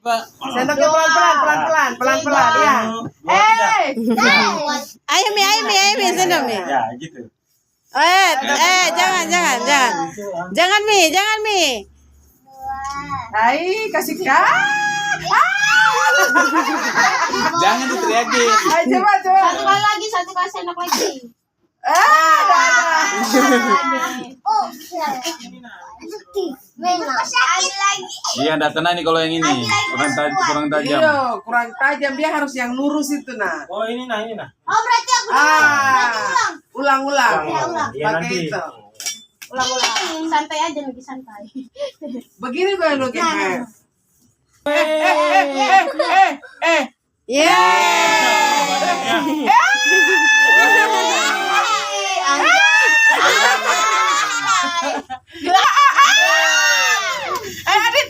Sendoknya pelan-pelan ya. Ayo Mi, sendok Mi. Ya, gitu. Jangan Mi. Hai, kasih kak. Jangan diteriakin. Ayo coba. Satu kali sendok lagi. Oh, Iya, enggak kena nih kalau yang ini. Kurang tajam. Iya, kurang tajam. Dia harus yang lurus itu nah. Oh, ini nah. Oh, berarti aku Ulang. Iya, Pakai nanti. itu. ulang. Santai aja lebih santai. Begini gue lu kayak. Adit.